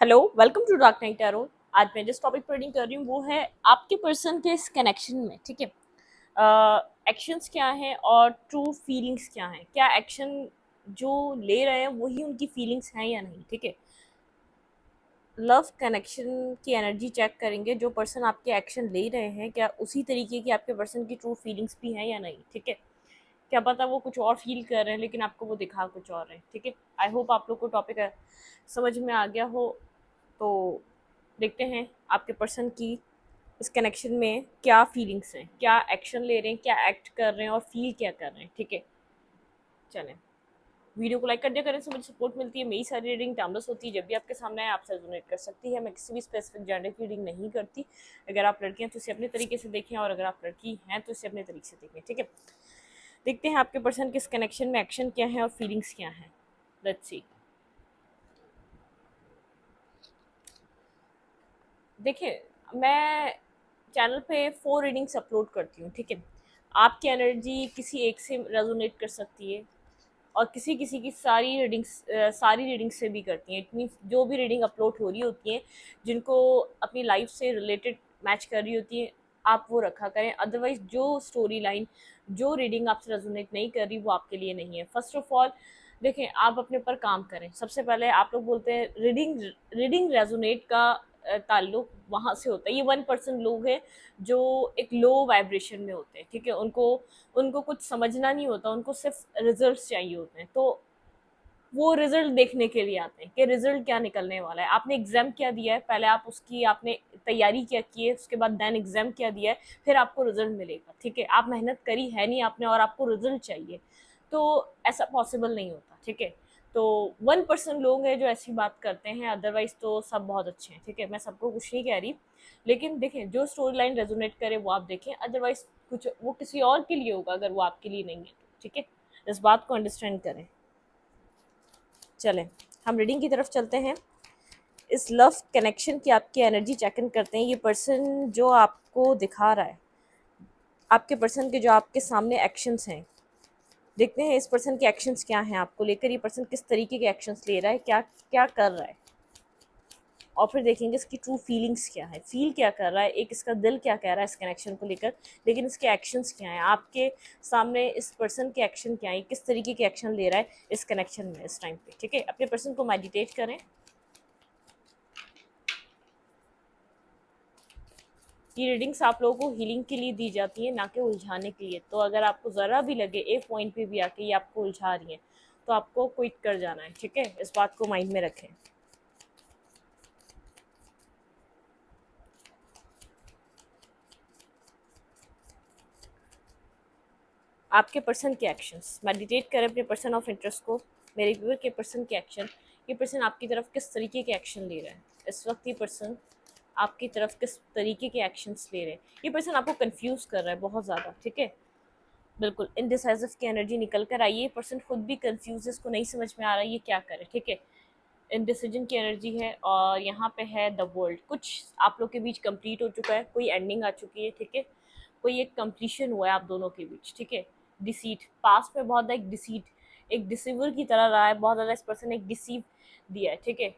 Hello, welcome to dark night tarot. आज मैं जिस टॉपिक पर रीडिंग कर रही हूँ वो है आपके पर्सन के इस कनेक्शन में। ठीक है, एक्शंस क्या हैं और ट्रू फीलिंग्स क्या हैं। क्या एक्शन जो ले रहे हैं वही उनकी फीलिंग्स हैं या नहीं। ठीक है, लव कनेक्शन की एनर्जी चेक करेंगे। जो पर्सन आपके एक्शन ले रहे हैं क्या उसी तरीके की आपके पर्सन की ट्रू फीलिंग्स भी हैं या नहीं। ठीक है, क्या पता वो कुछ और फील कर रहे हैं लेकिन आपको वो दिखा कुछ और रहे हैं। ठीक है, आई होप आप लोग को टॉपिक समझ में आ गया हो। तो देखते हैं आपके पर्सन की इस कनेक्शन में क्या फीलिंग्स हैं, क्या एक्शन ले रहे हैं, क्या एक्ट कर रहे हैं और फील क्या कर रहे हैं। ठीक है, चलें, वीडियो को लाइक कर दिया करें, से मुझे सपोर्ट मिलती है। मेरी सारी रीडिंग टाइमलेस होती है, जब भी आपके सामने है आपसे रेजोनेट कर सकती है। मैं किसी भी स्पेसिफिक जेंडर की रीडिंग नहीं करती। अगर आप लड़की हैं तो इसे अपने तरीके से देखें और अगर आप लड़की हैं तो इसे अपने तरीके से देखें। ठीक है, देखते हैं आपके पर्सन के इस कनेक्शन में एक्शन क्या है और फीलिंग्स क्या हैं। Let's see. देखिए, मैं चैनल पे 4 रीडिंग्स अपलोड करती हूँ। ठीक है, आपकी एनर्जी किसी एक से रेजोनेट कर सकती है और किसी किसी की सारी रीडिंग्स से भी करती हैं। इट मीन्स जो भी रीडिंग अपलोड हो रही होती हैं, जिनको अपनी लाइफ से रिलेटेड मैच कर रही होती है, आप वो रखा करें। अदरवाइज जो स्टोरी लाइन, जो रीडिंग आपसे रेजोनेट नहीं कर रही वो आपके लिए नहीं है। फर्स्ट ऑफ ऑल देखें, आप अपने ऊपर काम करें। सबसे पहले आप लोग बोलते हैं रीडिंग रीडिंग रेजोनेट का ताल्लुक वहाँ से होता है। ये 1% लोग हैं जो एक लो वाइब्रेशन में होते हैं। ठीक है, उनको उनको कुछ समझना नहीं होता, उनको सिर्फ रिजल्ट्स चाहिए होते हैं। तो वो रिजल्ट देखने के लिए आते हैं कि रिजल्ट क्या निकलने वाला है। आपने एग्जाम क्या दिया है, पहले आप उसकी आपने तैयारी क्या की है, उसके बाद देन एग्जाम क्या दिया है, फिर आपको रिजल्ट मिलेगा। ठीक है, आप मेहनत करी है नहीं आपने और आपको रिजल्ट चाहिए, तो ऐसा पॉसिबल नहीं होता। ठीक है, तो 1% लोग हैं जो ऐसी बात करते हैं, अदरवाइज तो सब बहुत अच्छे हैं। ठीक है, मैं सबको कुछ नहीं कह रही, लेकिन देखें जो स्टोरी लाइन रेजोनेट करे वो आप देखें। अदरवाइज कुछ वो किसी और के लिए होगा, अगर वो आपके लिए नहीं है तो। ठीक है, इस बात को अंडरस्टैंड करें। चलें, हम रीडिंग की तरफ चलते हैं। इस लव कनेक्शन की आपकी एनर्जी चेक इन करते हैं। ये पर्सन जो आपको दिखा रहा है, आपके पर्सन के जो आपके सामने एक्शंस हैं, देखते हैं इस पर्सन के एक्शंस क्या हैं आपको लेकर। ये पर्सन किस तरीके के एक्शंस ले रहा है, क्या क्या कर रहा है, और फिर देखेंगे इसकी ट्रू फीलिंग्स क्या है, फील क्या कर रहा है, एक इसका दिल क्या कह रहा है इस कनेक्शन को लेकर, लेकिन इसके एक्शंस क्या हैं आपके सामने। इस पर्सन के एक्शन क्या है, किस तरीके के एक्शन ले रहा है इस कनेक्शन में इस टाइम पे। ठीक है, अपने पर्सन को मेडिटेट करें। ये रीडिंग्स आप लोगों को हीलिंग के लिए दी जाती है, ना कि उलझाने के लिए। तो अगर आपको ज़रा भी लगे एक पॉइंट पे भी आके ये आपको उलझा रही है तो आपको क्विट कर जाना है। ठीक है, इस बात को माइंड में रखें। आपके पर्सन के एक्शंस, मेडिटेट करें अपने पर्सन ऑफ इंटरेस्ट को। मेरे व्यूअर के पर्सन के एक्शन, ये पर्सन आपकी तरफ किस तरीके के एक्शन ले रहा है इस वक्त। ये पर्सन आपकी तरफ किस तरीके के एक्शंस ले रहे हैं। ये पर्सन आपको कंफ्यूज कर रहा है बहुत ज़्यादा। ठीक है, बिल्कुल इनडिसाइसिव की एनर्जी निकल कर आई है। ये पर्सन खुद भी कंफ्यूज है, इसको नहीं समझ में आ रहा है ये क्या करे। ठीक है, इनडिसीजन की एनर्जी है और यहाँ पे है द वर्ल्ड। कुछ आप लोग के बीच कंप्लीट हो चुका है, कोई एंडिंग आ चुकी है। ठीक है, कोई एक कंप्लीशन हुआ है आप दोनों के बीच। ठीक है, डिसीट, पास्ट में बहुत एक डिसीट, एक डिसीवर की तरह रहा है बहुत ज़्यादा। इस पर्सन ने एक डिसीव दिया है। ठीक है,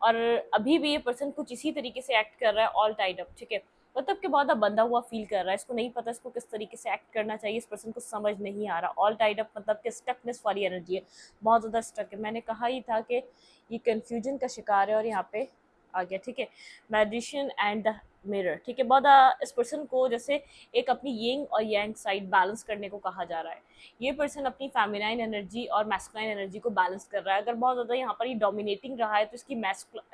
और अभी भी ये पर्सन कुछ इसी तरीके से एक्ट कर रहा है, ऑल टाइड अप। ठीक है, मतलब कि बहुत बंधा हुआ फील कर रहा है, इसको नहीं पता इसको किस तरीके से एक्ट करना चाहिए। इस पर्सन को समझ नहीं आ रहा। ऑल टाइड अप मतलब कि स्टकनेस वाली एनर्जी है, बहुत ज़्यादा स्टक है। मैंने कहा ही था कि ये कन्फ्यूजन का शिकार है और यहाँ पे आ गया। ठीक है, मैजिशियन एंड द मिरर। ठीक है, बहुत इस पर्सन को जैसे एक अपनी यिंग और यांग साइड बैलेंस करने को कहा जा रहा है। ये पर्सन अपनी फेमिनाइन एनर्जी और मैस्कुलाइन एनर्जी को बैलेंस कर रहा है। अगर बहुत ज़्यादा यहाँ पर ये डोमिनेटिंग रहा है तो इसकी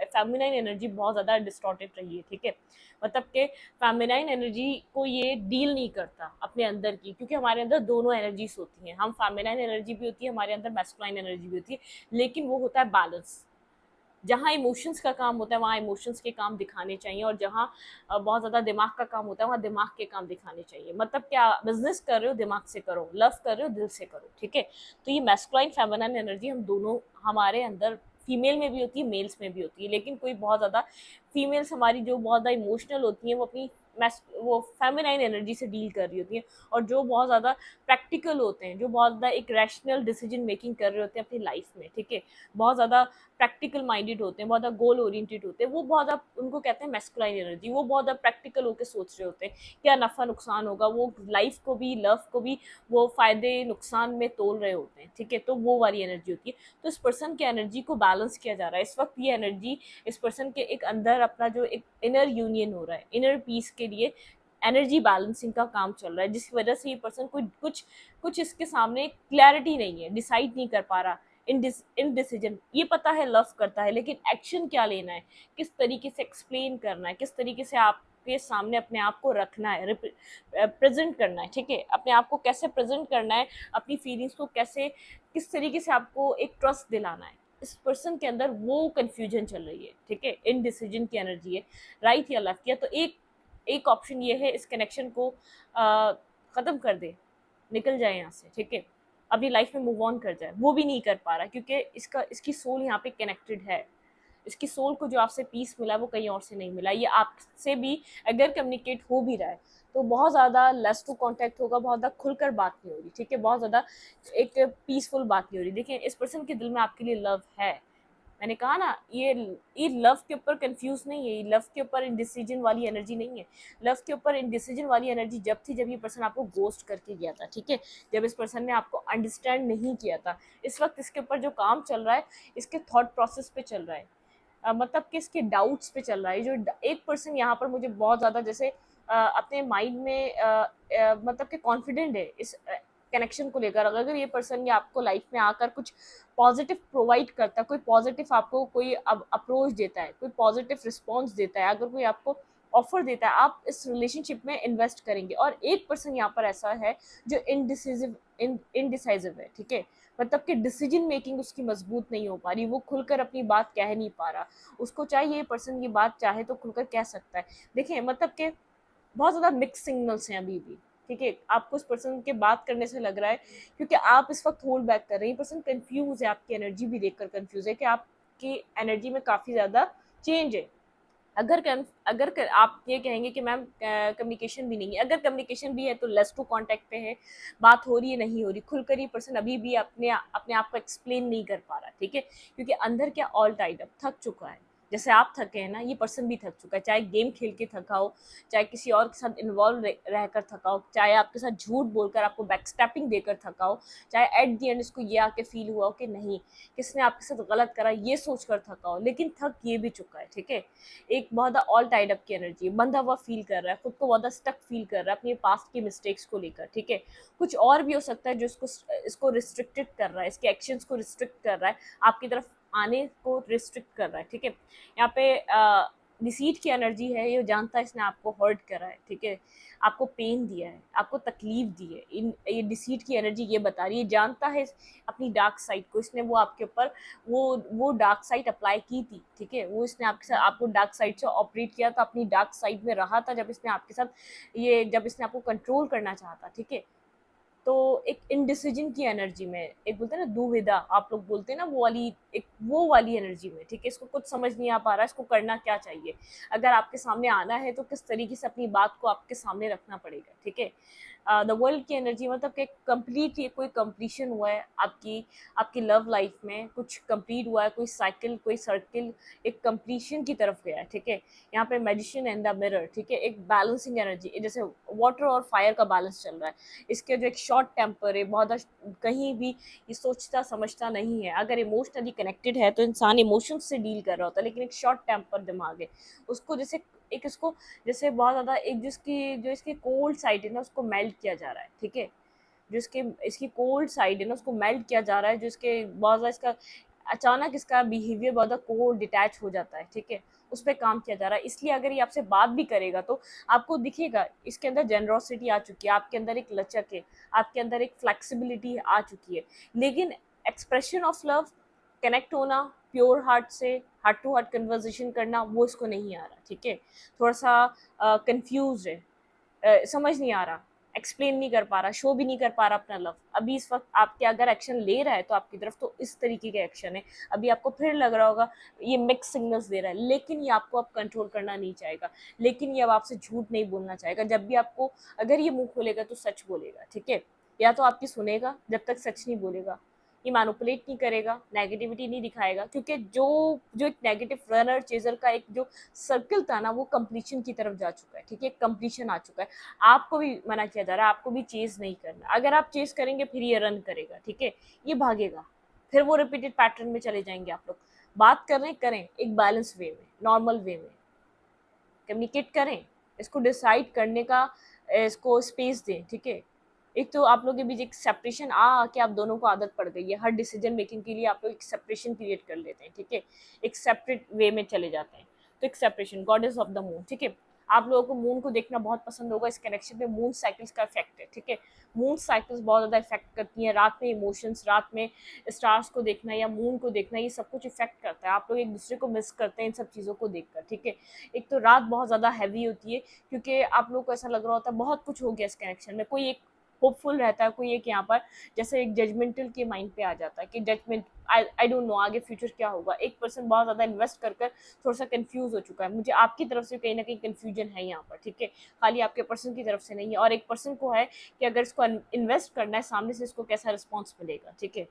फेमिनाइन एनर्जी बहुत ज़्यादा डिस्टॉर्टेड रही है। ठीक है, मतलब कि फेमिनाइन एनर्जी को ये डील नहीं करता अपने अंदर की, क्योंकि हमारे अंदर दोनों एनर्जीज होती हैं। हम फेमिनाइन एनर्जी भी होती है हमारे अंदर, मैस्कुलाइन एनर्जी भी होती है, लेकिन वो होता है बैलेंस। जहाँ इमोशंस का काम होता है वहाँ इमोशंस के काम दिखाने चाहिए, और जहाँ बहुत ज़्यादा दिमाग का काम होता है वहाँ दिमाग के काम दिखाने चाहिए। मतलब क्या, बिजनेस कर रहे हो दिमाग से करो, लव कर रहे हो दिल से करो। ठीक है, तो ये मैस्कुलाइन फेमिनाइन एनर्जी हम दोनों, हमारे अंदर फीमेल में भी होती है मेल्स में भी होती है, लेकिन कोई बहुत ज़्यादा फीमेल्स हमारी जो बहुत ज़्यादा इमोशनल होती हैं वो अपनी वो फेमिनाइन एनर्जी से डील कर रही होती हैं, और जो बहुत ज़्यादा प्रैक्टिकल होते हैं, जो बहुत ज़्यादा एक रैशनल डिसीजन मेकिंग कर रहे होते हैं अपनी लाइफ में, ठीक है, बहुत ज़्यादा प्रैक्टिकल माइंडेड होते हैं, बहुत ज़्यादा गोल ओरिएंटेड होते हैं, वो बहुत ज़्यादा, उनको कहते हैं मैस्कुलाइन एनर्जी। वो बहुत ज़्यादा प्रैक्टिकल होकर सोच रहे होते हैं क्या नफ़ा नुकसान होगा, वो लाइफ को भी, लव को भी वो फ़ायदे नुकसान में तोल रहे होते हैं, ठीक है, तो वो वाली एनर्जी होती है। तो इस पर्सन की एनर्जी को बैलेंस किया जा रहा है इस वक्त। ये एनर्जी इस पर्सन के एक अंदर अपना जो एक इनर यूनियन हो रहा है, इनर पीस के लिए एनर्जी बैलेंसिंग का काम चल रहा है, जिसकी वजह से ये पर्सन कोई कुछ कुछ इसके सामने क्लैरिटी नहीं है, डिसाइड नहीं कर पा रहा। इन डिसीजन ये पता है लव करता है, लेकिन एक्शन क्या लेना है, किस तरीके से एक्सप्लेन करना है, किस तरीके से आपके सामने अपने आप को रखना है, प्रेजेंट करना है, ठीक है, अपने आप को कैसे प्रेजेंट करना है, अपनी फीलिंग्स को कैसे, किस तरीके से आपको एक ट्रस्ट दिलाना है, इस पर्सन के अंदर वो कंफ्यूजन चल रही है, ठीक है, इन डिसीजन की एनर्जी है, राइट या लेफ्ट किया। तो एक एक ऑप्शन ये है, इस कनेक्शन को ख़त्म कर दे, निकल जाए यहाँ से, ठीक है, अपनी लाइफ में मूव ऑन कर जाए। वो भी नहीं कर पा रहा क्योंकि इसकी सोल यहाँ पे कनेक्टेड है। इसकी सोल को जो आपसे पीस मिला है वो कहीं और से नहीं मिला। ये आपसे भी अगर कम्युनिकेट हो भी रहा है तो बहुत ज़्यादा लेस टू कांटेक्ट होगा, बहुत ज़्यादा खुलकर बात नहीं हो रही, ठीक है, बहुत ज़्यादा एक पीसफुल बात नहीं हो रही। देखिए, इस पर्सन के दिल में आपके लिए लव है। मैंने कहा ना, ये लव के ऊपर कंफ्यूज नहीं है, ये लव के ऊपर इनडिसीजन वाली एनर्जी नहीं है। लव के ऊपर इनडिसीजन वाली एनर्जी जब थी जब ये पर्सन आपको गोस्ट करके गया था, ठीक है, जब इस पर्सन ने आपको अंडरस्टैंड नहीं किया था। इस वक्त इसके ऊपर जो काम चल रहा है, इसके थॉट प्रोसेस पे चल रहा है, मतलब कि इसके डाउट्स पे चल रहा है। जो एक पर्सन यहाँ पर मुझे बहुत ज़्यादा जैसे अपने माइंड में मतलब कि कॉन्फिडेंट है इस कनेक्शन को लेकर। अगर ये पर्सन या आपको लाइफ में आकर कुछ पॉजिटिव प्रोवाइड करता है, कोई पॉजिटिव आपको कोई अप्रोच देता है, कोई पॉजिटिव रिस्पॉन्स देता है, अगर कोई आपको ऑफर देता है, आप इस रिलेशनशिप में इन्वेस्ट करेंगे। और एक पर्सन यहाँ पर ऐसा है जो इनडिसाइसिव है, ठीक है, मतलब कि डिसीजन मेकिंग उसकी मजबूत नहीं हो पा रही, वो खुलकर अपनी बात कह नहीं पा रहा। उसको चाहिए, ये पर्सन ये बात चाहे तो खुलकर कह सकता है। देखिए, मतलब कि बहुत ज़्यादा मिक्स सिग्नल्स हैं अभी भी, ठीक है, आपको उस पर्सन के बात करने से लग रहा है, क्योंकि आप इस वक्त होल्ड बैक कर रहे हैं। पर्सन कंफ्यूज है, आपकी एनर्जी भी देखकर कंफ्यूज है कि आपकी एनर्जी में काफ़ी ज़्यादा चेंज है। आप ये कहेंगे कि मैम कम्युनिकेशन भी नहीं है, अगर कम्युनिकेशन भी है तो लेस टू कांटेक्ट पे है, बात हो रही है नहीं हो रही, खुलकर ये पर्सन अभी भी अपने आप को एक्सप्लेन नहीं कर पा रहा, ठीक है, क्योंकि अंदर क्या ऑल टाइड अप, थक चुका है। जैसे आप थके हैं ना, ये पर्सन भी थक चुका है, चाहे गेम खेल के थका हो, चाहे किसी और के साथ इन्वॉल्व रहकर थका हो, चाहे आपके साथ झूठ बोलकर आपको बैकस्टैपिंग देकर थका हो, चाहे एट दी एंड इसको ये आके फील हुआ हो कि नहीं, किसने आपके साथ गलत करा, ये सोचकर थका हो, लेकिन थक ये भी चुका है, ठीक है। एक बहुत ऑल टाइड अप की एनर्जी है, बंधा हुआ फील कर रहा है, खुद को बहुत स्टक फील कर रहा है अपने पास्ट की मिस्टेक्स को लेकर, ठीक है। कुछ और भी हो सकता है जो इसको रिस्ट्रिक्टेड कर रहा है, इसके एक्शंस को रिस्ट्रिक्ट कर रहा है, आपकी तरफ आने को रिस्ट्रिक्ट कर रहा है, ठीक है। यहाँ पे डिसीट की एनर्जी है, ये जानता है इसने आपको हर्ट करा है, ठीक है, आपको पेन दिया है, आपको तकलीफ दी है। ये डिसीट की एनर्जी ये बता रही है, जानता है अपनी डार्क साइड को, इसने वो आपके ऊपर वो डार्क साइड अप्लाई की थी, ठीक है, वो इसने आपके साथ आपको डार्क साइड से ऑपरेट किया था, अपनी डार्क साइड में रहा था जब इसने आपके साथ जब इसने आपको कंट्रोल करना चाहा था, ठीक है। तो एक इनडिसीजन की एनर्जी में, एक बोलते हैं ना दुविधा, आप लोग बोलते हैं ना, वो वाली एनर्जी में, ठीक है, इसको कुछ समझ नहीं आ पा रहा है, इसको करना क्या चाहिए। अगर आपके सामने आना है तो किस तरीके से अपनी बात को आपके सामने रखना पड़ेगा, ठीक है। द वर्ल्ड की एनर्जी मतलब कि कंप्लीट, ये कोई कंप्लीशन हुआ है आपकी लव लाइफ में, कुछ कंप्लीट हुआ है, कोई साइकिल, कोई सर्किल एक कंप्लीशन की तरफ गया है, ठीक है। यहाँ पे मैजिशियन एंड द मिरर, ठीक है, एक बैलेंसिंग एनर्जी, जैसे वाटर और फायर का बैलेंस चल रहा है। इसके जो एक शॉर्ट टेम्पर है, बहुत कहीं भी ये सोचता समझता नहीं है। अगर इमोशनली कनेक्टेड है तो इंसान इमोशंस से डील कर रहा होता है, लेकिन एक शॉर्ट टेम्पर दिमाग है, उसको जैसे एक इसको जैसे बहुत ज़्यादा एक जो इसकी कोल्ड साइड है ना, उसको मेल्ट किया जा रहा है, ठीक है, जो इसकी कोल्ड साइड है ना, उसको मेल्ट किया जा रहा है, जो इसके बहुत ज़्यादा इसका अचानक इसका बिहेवियर बहुत ज़्यादा कोल्ड डिटैच हो जाता है, ठीक है, उस पर काम किया जा रहा है। इसलिए अगर ये आपसे बात भी करेगा तो आपको दिखेगा इसके अंदर जेनरोसिटी आ चुकी है, आपके अंदर एक लचक है, आपके अंदर एक फ्लेक्सिबिलिटी आ चुकी है, लेकिन एक्सप्रेशन ऑफ लव, कनेक्ट होना प्योर हार्ट से, हार्ट टू हार्ट कन्वर्सेशन करना, वो इसको नहीं आ रहा, ठीक है। थोड़ा सा कंफ्यूज है, समझ नहीं आ रहा, एक्सप्लेन नहीं कर पा रहा, शो भी नहीं कर पा रहा अपना लव। अभी इस वक्त आपके अगर एक्शन ले रहा है तो आपकी तरफ, तो इस तरीके के एक्शन है। अभी आपको फिर लग रहा होगा ये मिक्स सिग्नल्स दे रहा है, लेकिन ये आपको अब कंट्रोल करना नहीं चाहेगा, लेकिन ये अब आपसे झूठ नहीं बोलना चाहेगा। जब भी आपको, अगर ये मुंह खोलेगा तो सच बोलेगा, ठीक है, या तो आपकी सुनेगा जब तक सच नहीं बोलेगा। ये मैनिपुलेट नहीं करेगा, नेगेटिविटी नहीं दिखाएगा, क्योंकि जो जो एक नेगेटिव रनर चेजर का एक जो सर्कल था ना, वो कंप्लीशन की तरफ जा चुका है, ठीक है, कंप्लीशन आ चुका है। आपको भी मना किया जा रहा है, आपको भी चेज नहीं करना। अगर आप चेज करेंगे फिर ये रन करेगा, ठीक है, ये भागेगा, फिर वो रिपीटेड पैटर्न में चले जाएंगे। आप लोग बात कर रहे हैं, करें एक बैलेंस वे में, नॉर्मल वे में कम्युनिकेट करें, इसको डिसाइड करने का इसको स्पेस दें, ठीक है। एक तो आप लोगों के बीच एक सेपरेशन कि आप दोनों को आदत पड़ गई है, हर डिसीजन मेकिंग के लिए आप लोग एक सेपरेशन क्रिएट कर लेते हैं, ठीक है, एक सेपरेट वे में चले जाते हैं। तो एक separation, goddess of the moon, ठीक है। आप लोगों को मून को देखना बहुत पसंद होगा, इस कनेक्शन में मून साइकिल्स का इफेक्ट है, ठीक है। मून साइकिल्स बहुत ज़्यादा इफेक्ट करती हैं, रात में इमोशंस, रात में स्टार्स को देखना या मून को देखना, ये सब कुछ इफेक्ट करता है। आप लोग एक दूसरे को मिस करते हैं इन सब चीज़ों को देखकर, ठीक है। एक तो रात बहुत ज़्यादा हैवी होती है, क्योंकि आप लोग को ऐसा लग रहा होता है बहुत कुछ हो गया इस कनेक्शन में। कोई एक होपफुल रहता है, कोई एक यहाँ पर जैसे एक जजमेंटल के माइंड पे आ जाता है कि जजमेंट, आई डोंट नो आगे फ्यूचर क्या होगा। एक पर्सन बहुत ज़्यादा इन्वेस्ट कर थोड़ा सा कंफ्यूज हो चुका है। मुझे आपकी तरफ से कहीं ना कहीं कंफ्यूजन है यहाँ पर, ठीक है, खाली आपके पर्सन की तरफ से नहीं है। और एक पर्सन को है कि अगर इसको इन्वेस्ट करना है, सामने से इसको कैसा रिस्पॉन्स मिलेगा, ठीक है।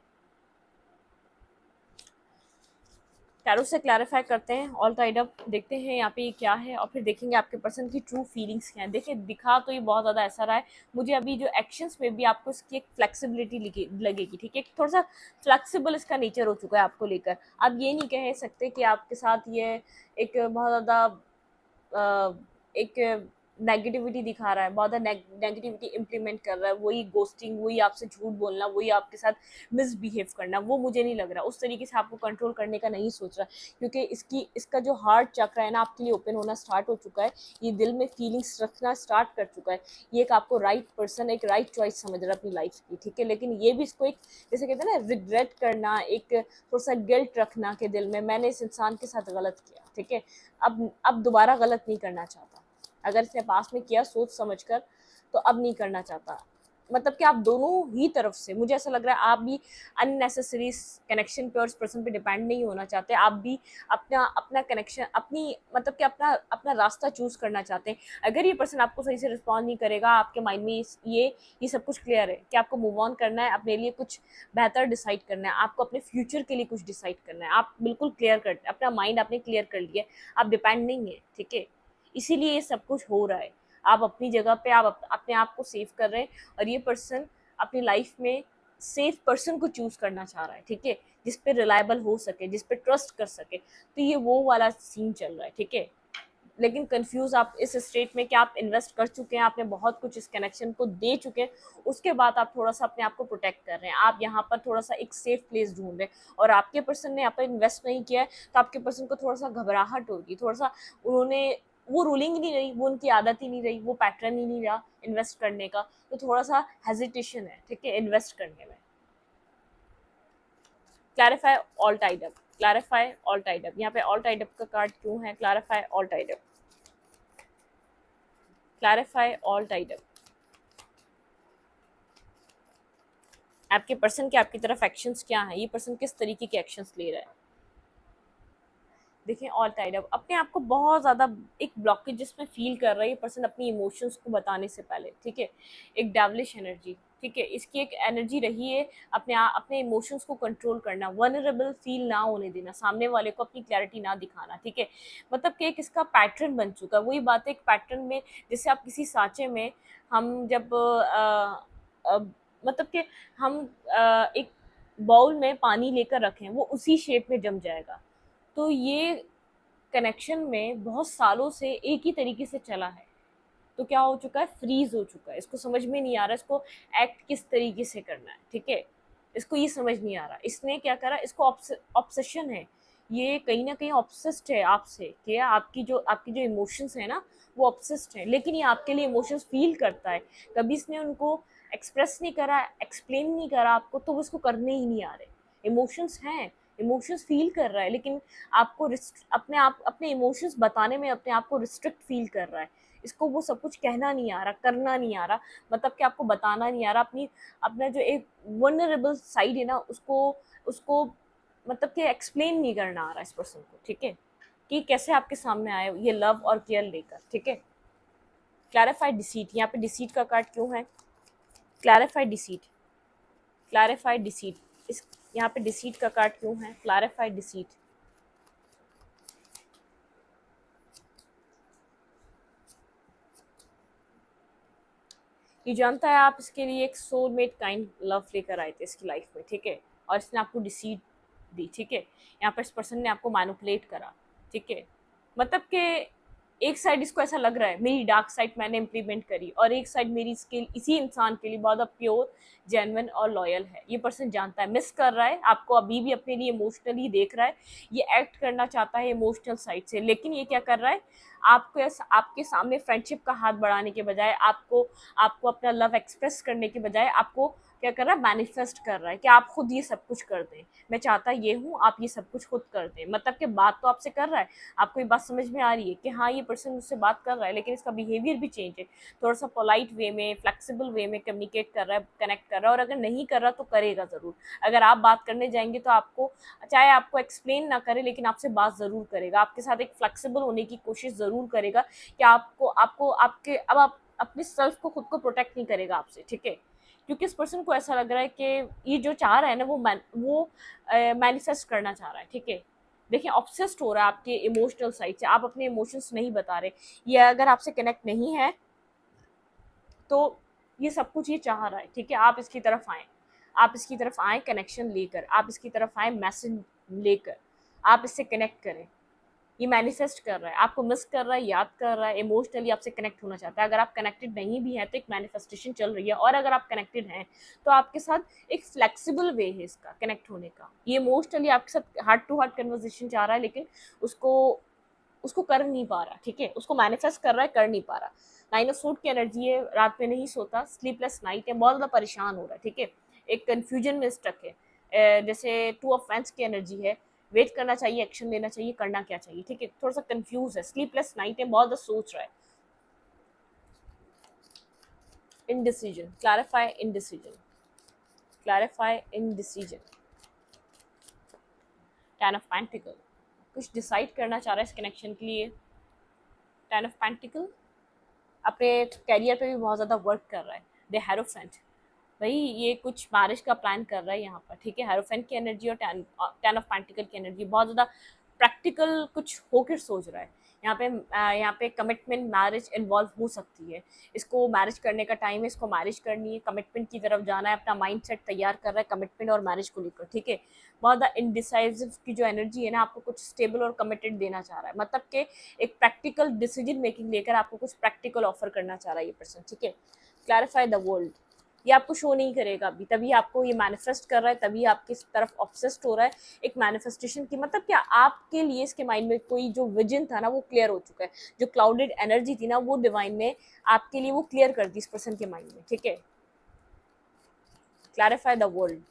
टैरो से क्लैरिफाई करते हैं, ऑल टाइड अप देखते हैं यहाँ पे ये क्या है, और फिर देखेंगे आपके पर्सन की ट्रू फीलिंग्स क्या है। देखिए दिखा तो ये बहुत ज़्यादा ऐसा रहा है मुझे अभी, जो एक्शंस में भी आपको इसकी एक फ्लेक्सिबिलिटी लगेगी, ठीक है, थोड़ा सा फ्लेक्सिबल इसका नेचर हो चुका है आपको लेकर। आप ये नहीं कह सकते कि आपके साथ ये एक बहुत ज़्यादा एक नेगेटिविटी दिखा रहा है, बहुत ज़्यादा नेगेटिविटी इम्प्लीमेंट कर रहा है, वही गोस्टिंग, वही आपसे झूठ बोलना, वही आपके साथ मिसबिहेव करना, वो मुझे नहीं लग रहा उस तरीके से आपको कंट्रोल करने का नहीं सोच रहा। क्योंकि इसका जो हार्ट चक्र है ना आपके लिए ओपन होना स्टार्ट हो चुका है, ये दिल में फीलिंग्स रखना स्टार्ट कर चुका है। ये एक आपको राइट पर्सन, एक राइट चॉइस समझ रहा है अपनी लाइफ की, ठीक है। लेकिन ये भी इसको एक, जैसे कहते हैं ना, रिग्रेट करना, एक थोड़ा सा गिल्ट रखना कि दिल में मैंने इस इंसान के साथ गलत किया, ठीक है, अब दोबारा गलत नहीं करना चाहता। अगर इसने पास में किया सोच समझकर, तो अब नहीं करना चाहता। मतलब कि आप दोनों ही तरफ से, मुझे ऐसा लग रहा है आप भी अननेसेसरी कनेक्शन पे और इस पर्सन पे डिपेंड नहीं होना चाहते। आप भी अपना अपना कनेक्शन, अपनी मतलब कि अपना अपना रास्ता चूज करना चाहते हैं। अगर ये पर्सन आपको सही से रिस्पॉन्ड नहीं करेगा, आपके माइंड में ये सब कुछ क्लियर है कि आपको मूव ऑन करना है, अपने लिए कुछ बेहतर डिसाइड करना है, आपको अपने फ्यूचर के लिए कुछ डिसाइड करना है। आप बिल्कुल क्लियर कर, अपना माइंड आपने क्लियर कर लिया, आप डिपेंड नहीं है, ठीक है। इसीलिए ये सब कुछ हो रहा है। आप अपनी जगह पे, आप अपने आप को सेव कर रहे हैं, और ये पर्सन अपनी लाइफ में सेफ पर्सन को चूज करना चाह रहा है, ठीक है, जिस पे रिलायबल हो सके, जिस पे ट्रस्ट कर सके। तो ये वो वाला सीन चल रहा है, ठीक है। लेकिन कंफ्यूज आप इस स्टेट में कि आप इन्वेस्ट कर चुके हैं, आपने बहुत कुछ इस कनेक्शन को दे चुके हैं, उसके बाद आप थोड़ा सा अपने आप को प्रोटेक्ट कर रहे हैं। आप यहाँ पर थोड़ा सा एक सेफ प्लेस ढूंढ रहे हैं, और आपके पर्सन ने यहाँ पर इन्वेस्ट नहीं किया है, तो आपके पर्सन को थोड़ा सा घबराहट होगी, थोड़ा सा उन्होंने, वो रूलिंग ही नहीं रही, वो उनकी आदत ही नहीं रही, वो पैटर्न ही नहीं रहा इन्वेस्ट करने का, तो थोड़ा सा हेजिटेशन है, ठीक है, इन्वेस्ट करने में। Clarify all tied up, clarify all tied up, यहाँ पे ऑल टाइड अप का कार्ड क्यों है? Clarify all tied up, clarify all tied up. आपके पर्सन के आपकी तरफ एक्शंस क्या हैं? ये पर्सन किस तरीके के एक्शंस ले रहा है? देखिए ऑल टाइड अप, अपने आप को बहुत ज़्यादा एक ब्लॉकेज जिसमें फील कर रहा है ये पर्सन अपनी इमोशंस को बताने से पहले, ठीक है, एक डेवलिश एनर्जी, ठीक है, इसकी एक एनर्जी रही है अपने इमोशंस को कंट्रोल करना, वनरेबल फील ना होने देना, सामने वाले को अपनी क्लैरिटी ना दिखाना, ठीक है। मतलब कि एक इसका पैटर्न बन चुका है, वही बात है, एक पैटर्न में, जैसे आप किसी सांचे में, हम जब मतलब कि हम एक बाउल में पानी लेकर रखें, वो उसी शेप में जम जाएगा। तो ये कनेक्शन में बहुत सालों से एक ही तरीके से चला है, तो क्या हो चुका है, फ्रीज हो चुका है। इसको समझ में नहीं आ रहा इसको एक्ट किस तरीके से करना है, ठीक है, इसको ये समझ नहीं आ रहा। इसने क्या करा, इसको ऑब्सेशन है, ये कहीं ना कहीं ऑब्सेस्ड है आपसे, कि आपकी जो इमोशंस है ना, वो ऑब्सेस्ड है, लेकिन ये आपके लिए इमोशंस फील करता है। कभी इसने उनको एक्सप्रेस नहीं करा, एक्सप्लेन नहीं करा आपको, तो वो इसको करने ही नहीं आ रहे। इमोशंस हैं, इमोशंस फील कर रहा है, लेकिन आपको अपने इमोशंस बताने में अपने आप को रिस्ट्रिक्ट फील कर रहा है। इसको वो सब कुछ कहना नहीं आ रहा, करना नहीं आ रहा, मतलब कि आपको बताना नहीं आ रहा, अपना जो एक वल्नरेबल साइड है ना, उसको उसको मतलब कि एक्सप्लेन नहीं करना आ रहा इस पर्सन को, ठीक है, कि कैसे आपके सामने आए ये लव और केयर लेकर, ठीक है। क्लैरिफाइड डिसीट, यहाँ पे डिसीट का कार्ड क्यों है? क्लैरिफाइड डिसीट, क्लैरिफाइड डिसीट, इस यहाँ पे डिसीट का कार्ड क्यों है? क्लैरिफाइड डिसीट, ये जानता है आप इसके लिए एक सोलमेट काइंड लव लेकर आए थे इसकी लाइफ में, ठीक है, और इसने आपको डिसीट दी, ठीक है। यहाँ पर इस पर्सन ने आपको मैनिपुलेट करा, ठीक है, मतलब कि एक साइड इसको ऐसा लग रहा है मेरी डार्क साइड मैंने इम्प्लीमेंट करी, और एक साइड मेरी इसके इसी इंसान के लिए बहुत प्योर, जेन्युइन और लॉयल है। ये पर्सन जानता है, मिस कर रहा है आपको, अभी भी अपने लिए इमोशनली देख रहा है, ये एक्ट करना चाहता है इमोशनल साइड से, लेकिन ये क्या कर रहा है, आपको आपके सामने फ्रेंडशिप का हाथ बढ़ाने के बजाय, आपको आपको अपना लव एक्सप्रेस करने के बजाय आपको क्या कर रहा है, मैनिफेस्ट कर रहा है कि आप खुद ये सब कुछ कर दें, मैं चाहता ये हूँ, आप ये सब कुछ खुद कर दें। मतलब कि बात तो आपसे कर रहा है, आपको ये बात समझ में आ रही है कि हाँ ये पर्सन मुझसे बात कर रहा है, लेकिन इसका बिहेवियर भी चेंज है, थोड़ा सा पोलाइट वे में, फ्लेक्सिबल वे में कम्युनिकेट कर रहा है, कनेक्ट कर रहा है, और अगर नहीं कर रहा तो करेगा ज़रूर। अगर आप बात करने जाएंगे तो आपको, चाहे आपको एक्सप्लेन ना करे, लेकिन आपसे बात ज़रूर करेगा, आपके साथ एक फ्लेक्सिबल होने की कोशिश ज़रूर करेगा कि आपको आपको आपके अब आप अपने सेल्फ को खुद को प्रोटेक्ट नहीं करेगा आपसे, ठीक है, क्योंकि इस पर्सन को ऐसा लग रहा है कि ये जो चाह रहा है ना वो मैनिफेस्ट करना चाह रहा है, ठीक है। देखिए ऑब्सेस्ड हो रहा है आपके इमोशनल साइड से, आप अपने इमोशंस नहीं बता रहे, ये अगर आपसे कनेक्ट नहीं है तो ये सब कुछ ये चाह रहा है, ठीक है, आप इसकी तरफ आएँ, आप इसकी तरफ आएँ कनेक्शन लेकर, आप इसकी तरफ आएँ मैसेज लेकर, आप इससे कनेक्ट करें। ये मैनिफेस्ट कर रहा है, आपको मिस कर रहा है, याद कर रहा है, इमोशनली आपसे कनेक्ट होना चाहता है। अगर आप कनेक्टेड नहीं भी हैं तो एक मैनिफेस्टेशन चल रही है, और अगर आप कनेक्टेड हैं तो आपके साथ एक फ्लेक्सिबल वे है इसका कनेक्ट होने का। ये इमोशनली आपके साथ हार्ट टू हार्ट कन्वर्सेशन चाह रहा है, लेकिन उसको उसको कर नहीं पा रहा, ठीक है, उसको मैनिफेस्ट कर रहा है, कर नहीं पा रहा। 9 ऑफ सूट की एनर्जी है, रात में नहीं सोता, स्लीपलेस नाइट है, बहुत ज़्यादा परेशान हो रहा है, ठीक है, एक कन्फ्यूजन में स्टक है। जैसे 2 ऑफ फैंस की एनर्जी है, वेट करना चाहिए, एक्शन लेना चाहिए, करना क्या चाहिए, ठीक है, थोड़ा सा कंफ्यूज है, स्लीपलेस नाइट है, बहुत ज़्यादा सोच रहा है। Indecision, clarify indecision, clarify indecision, 10 of pentacle, कुछ डिसाइड करना चाह रहा है इस कनेक्शन के लिए। 10 ऑफ पेंटिकल, अपने कैरियर पे भी बहुत ज़्यादा वर्क कर रहा है। द हेरोफेंट, भाई ये कुछ मैरिज का प्लान कर रहा है यहाँ पर, ठीक है, हेरोफेंट की एनर्जी और 10 ऑफ पेंटिकल की एनर्जी, बहुत ज़्यादा प्रैक्टिकल कुछ होकर सोच रहा है। यहाँ पे कमिटमेंट, मैरिज इन्वॉल्व हो सकती है, इसको मैरिज करने का टाइम है, इसको मैरिज करनी है, कमिटमेंट की तरफ जाना है, अपना माइंड सेट तैयार कर रहा है कमिटमेंट और मैरिज को लेकर, ठीक है। बहुत ज़्यादा इनडिसाइसिव की जो एनर्जी है ना, आपको कुछ स्टेबल और कमिटेड देना चाह रहा है, मतलब कि एक प्रैक्टिकल डिसीजन मेकिंग लेकर आपको कुछ प्रैक्टिकल ऑफर करना चाह रहा है ये पर्सन, ठीक है। क्लैरिफाई द वर्ल्ड, ये आपको शो नहीं करेगा अभी, तभी आपको ये मैनिफेस्ट कर रहा है, तभी आपकी तरफ ऑब्सेस्ड हो रहा है एक मैनिफेस्टेशन की, मतलब क्या आपके लिए इसके माइंड में कोई जो विजन था ना वो क्लियर हो चुका है, जो क्लाउडेड एनर्जी थी ना वो डिवाइन ने आपके लिए वो क्लियर कर दी इस पर्सन के माइंड में, ठीक है। क्लैरिफाई द वर्ल्ड,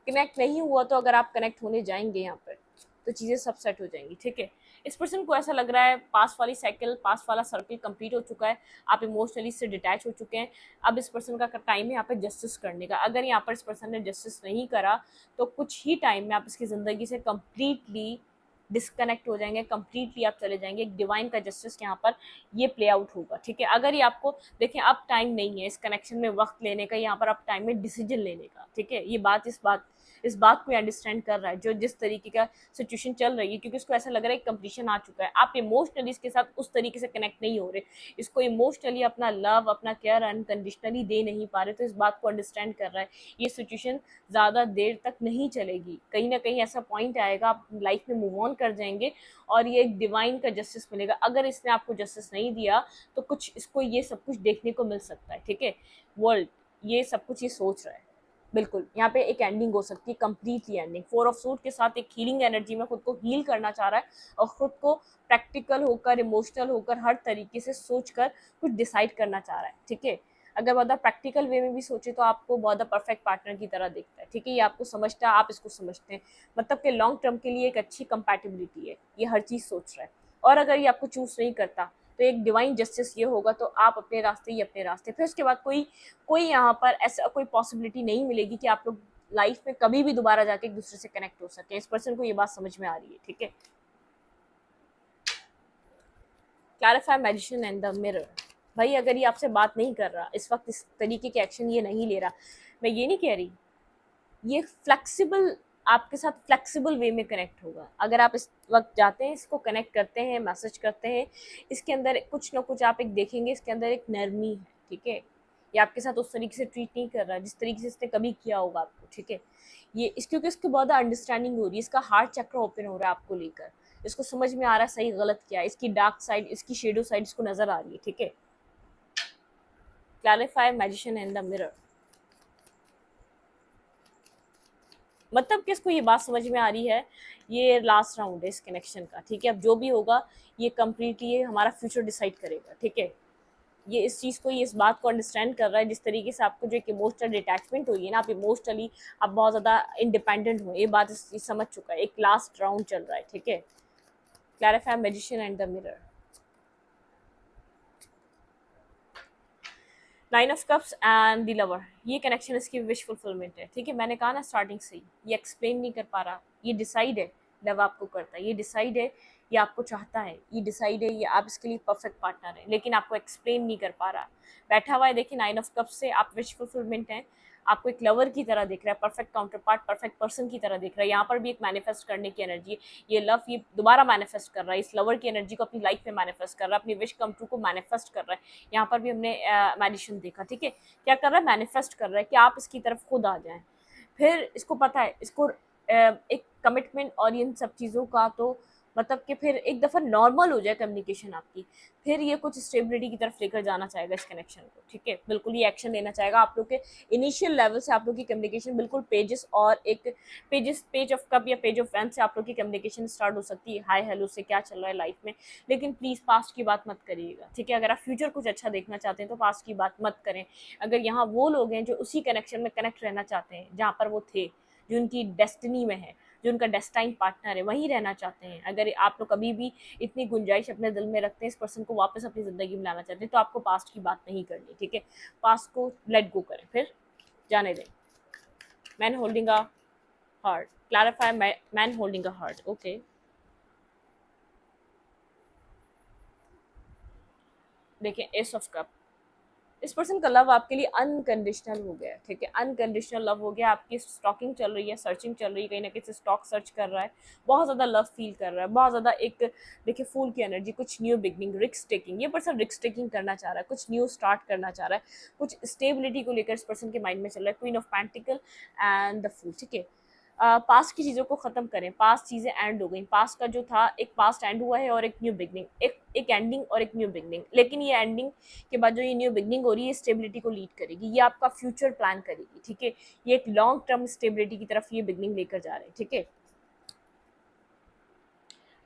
कनेक्ट नहीं हुआ तो अगर आप कनेक्ट होने जाएंगे यहाँ पर तो चीज़ें सब सेट हो जाएंगी, ठीक है। इस पर्सन को ऐसा लग रहा है पास वाली साइकिल, पास वाला सर्कल कंप्लीट हो चुका है, आप इमोशनली से डिटैच हो चुके हैं, अब इस पर्सन का टाइम है यहाँ पर जस्टिस करने का। अगर यहाँ पर इस पर्सन ने जस्टिस नहीं करा तो कुछ ही टाइम में आप इसकी ज़िंदगी से कम्प्लीटली डिस्कनेक्ट हो जाएंगे, कम्प्लीटली आप चले जाएंगे, एक डिवाइन का जस्टिस यहाँ पर ये प्ले आउट होगा, ठीक है। अगर ये आपको देखें, अब टाइम नहीं है इस कनेक्शन में वक्त लेने का, यहाँ पर अब टाइम है डिसीजन लेने का, ठीक है। ये इस बात को अंडरस्टैंड कर रहा है जो जिस तरीके का सिचुएशन चल रही है, क्योंकि उसको ऐसा लग रहा है कंप्लीशन आ चुका है, आप इमोशनली इसके साथ उस तरीके से कनेक्ट नहीं हो रहे, इसको इमोशनली अपना लव, अपना केयर अनकंडीशनली दे नहीं पा रहे, तो इस बात को अंडरस्टैंड कर रहा है ये सिचुएशन ज़्यादा देर तक नहीं चलेगी, कहीं ना कहीं ऐसा पॉइंट आएगा आप लाइफ में मूव ऑन कर जाएंगे और ये एक डिवाइन का जस्टिस मिलेगा। अगर इसने आपको जस्टिस नहीं दिया तो कुछ इसको ये सब कुछ देखने को मिल सकता है, ठीक है। वर्ल्ड ये सब कुछ ये सोच रहा है, बिल्कुल यहाँ पे एक एंडिंग हो सकती है, कंप्लीटली एंडिंग। 4 ऑफ सूट के साथ एक हीलिंग एनर्जी में खुद को हील करना चाह रहा है और खुद को प्रैक्टिकल होकर, इमोशनल होकर, हर तरीके से सोचकर कुछ डिसाइड करना चाह रहा है, ठीक है। अगर बहुत प्रैक्टिकल वे में भी सोचे तो आपको बहुत परफेक्ट पार्टनर की तरह दिखता है, ठीक है। ये आपको समझता है, आप इसको समझते हैं, मतलब कि लॉन्ग टर्म के लिए एक अच्छी कंपैटिबिलिटी है, ये हर चीज़ सोच रहा है। और अगर ये आपको चूज़ नहीं करता तो एक डिवाइन जस्टिस ये होगा, तो आप अपने रास्ते, ये अपने रास्ते, फिर उसके बाद कोई कोई यहाँ पर ऐसा कोई पॉसिबिलिटी नहीं मिलेगी कि आप लोग लाइफ में कभी भी दोबारा जाके एक दूसरे से कनेक्ट हो सके। इस पर्सन को ये बात समझ में आ रही है, ठीक है। Clarify magician and the mirror. भाई अगर ये आपसे बात नहीं कर रहा इस वक्त, इस तरीके के एक्शन ये नहीं ले रहा, मैं ये नहीं कह रही, ये फ्लेक्सिबल, आपके साथ फ्लेक्सिबल वे में कनेक्ट होगा। अगर आप इस वक्त जाते हैं, इसको कनेक्ट करते हैं, मैसेज करते हैं, इसके अंदर कुछ ना कुछ आप एक देखेंगे, इसके अंदर एक नरमी है, ठीक है। ये आपके साथ उस तरीके से ट्रीट नहीं कर रहा जिस तरीके से इसने कभी किया होगा आपको, ठीक है। ये इस क्योंकि इसको बहुत अंडरस्टैंडिंग हो रही है, इसका हार्ट चक्र ओपन हो रहा है आपको लेकर, इसको समझ में आ रहा है सही गलत क्या है, इसकी डार्क साइड, इसकी शेडो साइड इसको नजर आ रही है, ठीक है। Clarify magician in the mirror, मतलब कि इसको ये बात समझ में आ रही है, ये लास्ट राउंड है इस कनेक्शन का, ठीक है। अब जो भी होगा ये कम्प्लीटली हमारा फ्यूचर डिसाइड करेगा, ठीक है। ये इस चीज़ को, ये इस बात को अंडरस्टैंड कर रहा है, जिस तरीके से आपको जो एक इमोशनल अटैचमेंट हुई है ना, आप इमोशनली आप बहुत ज़्यादा इंडिपेंडेंट हो, ये बात ये समझ चुका है। एक लास्ट राउंड चल रहा है, ठीक है। Clarify magician and the mirror, nine of cups and the lover, ये कनेक्शन इसकी विश फुलफिलमेंट है, ठीक है। मैंने कहा ना स्टार्टिंग से ही, ये एक्सप्लेन नहीं कर पा रहा, ये डिसाइड है, लव आपको करता है, ये डिसाइड है, ये आपको चाहता है, ये डिसाइड है, ये आप इसके लिए परफेक्ट पार्टनर है, लेकिन आपको एक्सप्लेन नहीं कर पा रहा, बैठा हुआ है। देखिए नाइन ऑफ कप्स से आप विश फुलफिलमेंट है, आपको एक लवर की तरह दिख रहा है, perfect counter part, perfect person की तरह दिख रहा है। यहाँ पर भी एक मैनिफेस्ट करने की एनर्जी है, ये लव ये दोबारा मैनिफेस्ट कर रहा है, इस लवर की एनर्जी को अपनी लाइफ में मैनिफेस्ट कर रहा है, अपनी विश कम ट्रू को मैनिफेस्ट कर रहा है। यहाँ पर भी हमने मैडिशन देखा, ठीक है। क्या कर रहा है, मैनिफेस्ट कर रहा है कि आप इसकी तरफ खुद आ जाएं। फिर इसको पता है, इसको एक कमिटमेंट और इन सब चीज़ों का, तो मतलब कि फिर एक दफ़ा नॉर्मल हो जाए कम्युनिकेशन आपकी, फिर ये कुछ स्टेबिलिटी की तरफ लेकर जाना चाहेगा इस कनेक्शन को, ठीक है। बिल्कुल ये एक्शन लेना चाहेगा आप लोग के इनिशियल लेवल से, आप लोग की कम्युनिकेशन बिल्कुल पेजेस और एक पेज ऑफ कप या पेज ऑफ वैन से आप लोग की कम्युनिकेशन स्टार्ट हो सकती है, हाय हेलो से क्या चल रहा है लाइफ में। लेकिन प्लीज़ पास्ट की बात मत करिएगा, ठीक है। अगर आप फ्यूचर कुछ अच्छा देखना चाहते हैं तो पास्ट की बात मत करें। अगर यहाँ वो लोग हैं जो उसी कनेक्शन में कनेक्ट रहना चाहते हैं जहाँ पर वो थे, जो उनकी डेस्टिनी में है, जो उनका डेस्टाइन पार्टनर है, वहीं रहना चाहते हैं, अगर आप लोग कभी भी इतनी गुंजाइश अपने दिल में रखते हैं इस पर्सन को वापस अपनी ज़िंदगी में लाना चाहते हैं, तो आपको पास्ट की बात नहीं करनी, ठीक है। पास्ट को लेट गो करें, फिर जाने दें। Man holding a heart, clarify man holding a heart, okay. देखिए एस ऑफ कप, इस पर्सन का लव आपके लिए अनकंडीशनल हो गया है, ठीक है। अनकंडीशनल लव हो गया, आपकी स्टॉकिंग चल रही है, सर्चिंग चल रही है, कहीं ना कहीं से स्टॉक सर्च कर रहा है, बहुत ज़्यादा लव फील कर रहा है, बहुत ज़्यादा एक देखिए फूल की एनर्जी, कुछ न्यू बिगनिंग, रिस्क टेकिंग, ये पर्सन रिस्क टेकिंग करना चाह रहा है, कुछ न्यू स्टार्ट करना चाह रहा है, कुछ स्टेबिलिटी को लेकर इस पर्सन के माइंड में चल रहा है। Queen of pentacle and the fool, ठीक है। पास्ट की चीज़ों को ख़त्म करें, पास्ट चीज़ें एंड हो गई, पास्ट का जो था एक पास्ट एंड हुआ है और एक न्यू बिगनिंग, एक एंडिंग और एक न्यू बिगनिंग। लेकिन ये एंडिंग के बाद जो ये न्यू बिगनिंग हो रही है, स्टेबिलिटी को लीड करेगी, ये आपका फ्यूचर प्लान करेगी, ठीक है। ये एक लॉन्ग टर्म स्टेबिलिटी की तरफ ये बिगनिंग लेकर जा रहे हैं, ठीक है।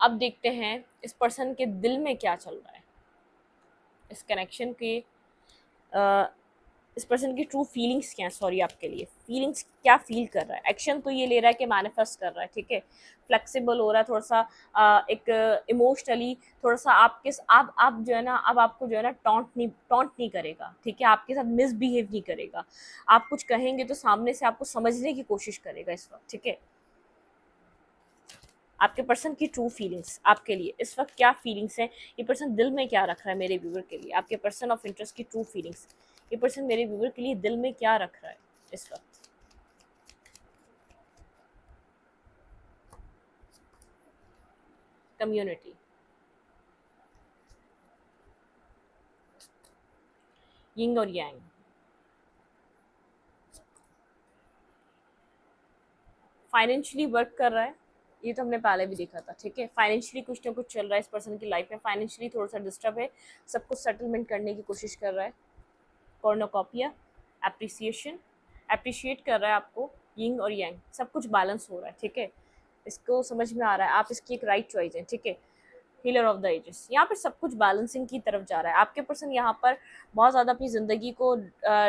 अब देखते हैं इस पर्सन के दिल में क्या चल रहा है, इस कनेक्शन के इस पर्सन की ट्रू फीलिंग्स क्या है, सॉरी आपके लिए फीलिंग्स क्या फील कर रहा है। एक्शन तो ये ले रहा है कि मैनिफेस्ट कर रहा है, ठीक है। फ्लेक्सिबल हो रहा है थोड़ा सा, एक इमोशनली थोड़ा सा आपके आप जो है ना, अब आपको जो है ना टॉन्ट नहीं करेगा, ठीक है। आपके साथ मिसबिहेव नहीं करेगा, आप कुछ कहेंगे तो सामने से आपको समझने की कोशिश करेगा इस वक्त, ठीक है। आपके पर्सन की ट्रू फीलिंग्स आपके लिए इस वक्त क्या फीलिंग्स हैं, ये पर्सन दिल में क्या रख रहा है मेरे व्यूवर के लिए, आपके पर्सन ऑफ इंटरेस्ट की ट्रू फीलिंग्स, ये पर्सन मेरे व्यूवर के लिए दिल में क्या रख रहा है इस वक्त। कम्युनिटी, यिंग और यांग, फाइनेंशियली वर्क कर रहा है, ये तो हमने पहले भी देखा था, ठीक है। फाइनेंशियली कुछ ना कुछ चल रहा है इस पर्सन की लाइफ में, फाइनेंशियली थोड़ा सा डिस्टर्ब है, सब कुछ सेटलमेंट करने की कोशिश कर रहा है। कॉर्नोकॉपिया, एप्रिसिएशन, अप्रिशिएट कर रहा है आपको, यिंग और यांग सब कुछ बैलेंस हो रहा है, ठीक है। इसको समझ में आ रहा है, आप इसकी एक राइट चॉइस है, ठीक है। Healer of the ages. यहाँ पर सब कुछ बैलेंसिंग की तरफ जा रहा है। आपके पर्सन यहाँ पर बहुत ज़्यादा अपनी ज़िंदगी को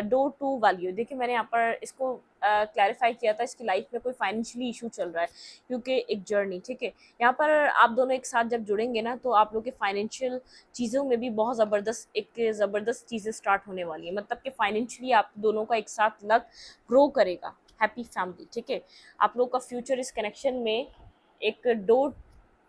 डो टू वैल्यू, देखिए मैंने यहाँ पर इसको क्लैरिफाई किया था, इसकी लाइफ में कोई फाइनेंशियली इशू चल रहा है क्योंकि एक जर्नी, ठीक है। यहाँ पर आप दोनों एक साथ जब जुड़ेंगे ना तो आप लोग के फाइनेंशियल चीज़ों में भी बहुत ज़बरदस्त चीज़ें स्टार्ट होने वाली है, मतलब कि फाइनेंशियली आप दोनों का एक साथ लग ग्रो करेगा। हैप्पी फैमिली, ठीक है। आप लोग का फ्यूचर इस कनेक्शन में एक